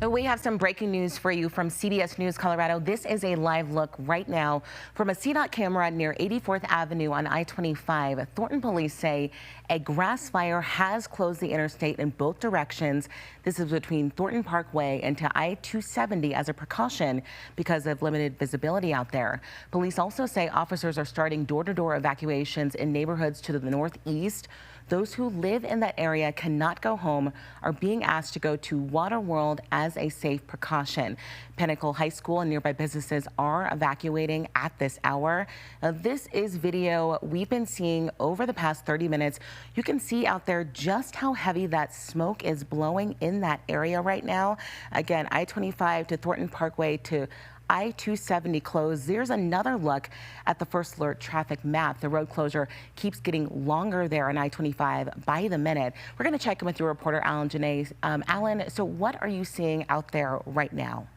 We have some breaking news for you from CBS News Colorado. This is a live look right now from a CDOT camera near 84th Avenue on I-25. Thornton police say a grass fire has closed the interstate in both directions. This is between Thornton Parkway and to I-270 as a precaution because of limited visibility out there. Police also say officers are starting door-to-door evacuations in neighborhoods to the northeast. Those who live in that area cannot go home are being asked to go to Waterworld as a safe precaution. Pinnacle High School and nearby businesses are evacuating at this hour. Now, this is video we've been seeing over the past 30 minutes. You can see out there just how heavy that smoke is blowing in that area right now. Again, I-25 to Thornton Parkway to I-270 closed. There's another look at the first alert traffic map. The road closure keeps getting longer there on I-25 by the minute. We're going to check in with your reporter, Alan Janae. Alan, so what are you seeing out there right now?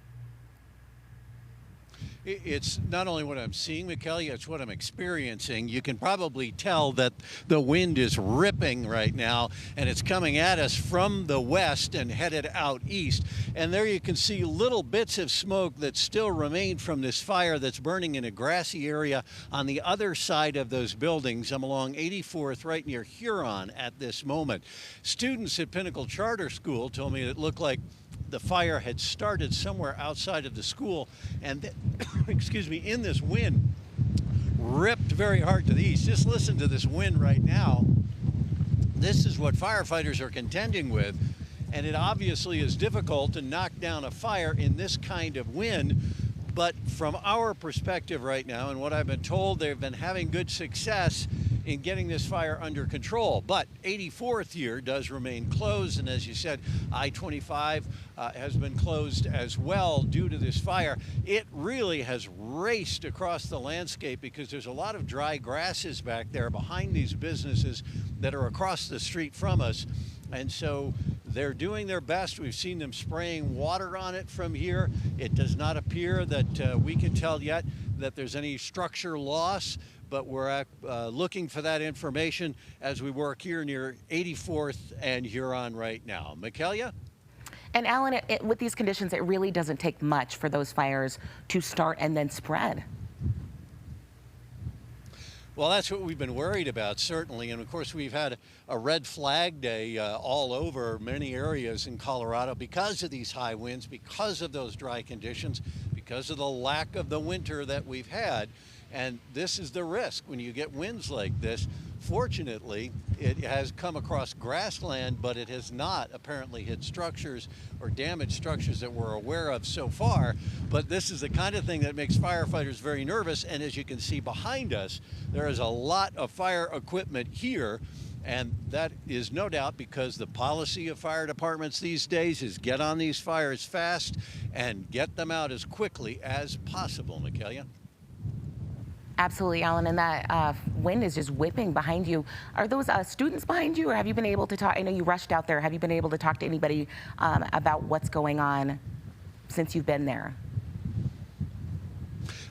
It's not only what I'm seeing, Michaela, it's what I'm experiencing. You can probably tell that the wind is ripping right now, and it's coming at us from the west and headed out east. And there you can see little bits of smoke that still remain from this fire that's burning in a grassy area on the other side of those buildings. I'm along 84th right near Huron at this moment. Students at Pinnacle Charter School told me it looked like the fire had started somewhere outside of the school, and excuse me, in this wind ripped very hard to the east. Just listen to this wind right now. This is what firefighters are contending with, and it obviously is difficult to knock down a fire in this kind of wind. But from our perspective right now, and what I've been told, they've been having good success in getting this fire under control. But 84th here does remain closed, and as you said, I-25 has been closed as well due to this fire. It really has raced across the landscape because there's a lot of dry grasses back there behind these businesses that are across the street from us. And so they're doing their best. We've seen them spraying water on it from here. It does not appear that we can tell yet that there's any structure loss, but we're looking for that information as we work here near 84th and Huron right now. Michaela? And Alan, with these conditions, it really doesn't take much for those fires to start and then spread. Well, that's what we've been worried about, certainly. And of course, we've had a red flag day all over many areas in Colorado because of these high winds, because of those dry conditions, because of the lack of the winter that we've had. And this is the risk when you get winds like this. Fortunately, it has come across grassland, but it has not apparently hit structures or damaged structures that we're aware of so far. But this is the kind of thing that makes firefighters very nervous. And as you can see behind us, there is a lot of fire equipment here. And that is no doubt because the policy of fire departments these days is get on these fires fast and get them out as quickly as possible, Michaela. Absolutely, Alan, and that wind is just whipping behind you. Are those students behind you, or have you been able to talk? I know you rushed out there. Have you been able to talk to anybody about what's going on since you've been there?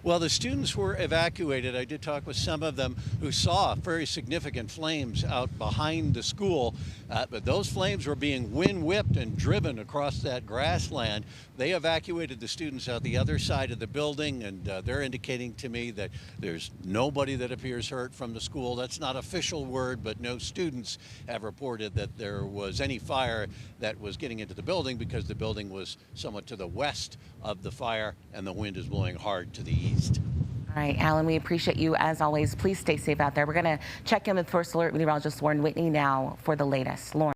Well, the students were evacuated. I did talk with some of them who saw very significant flames out behind the school, but those flames were being wind whipped and driven across that grassland. They evacuated the students out the other side of the building, and they're indicating to me that there's nobody that appears hurt from the school. That's not official word, but no students have reported that there was any fire that was getting into the building because the building was somewhat to the west of the fire and the wind is blowing hard to the east. All right, Alan, we appreciate you as always. Please stay safe out there. We're going to check in with First Alert Meteorologist Lauren Whitney now for the latest. Lauren.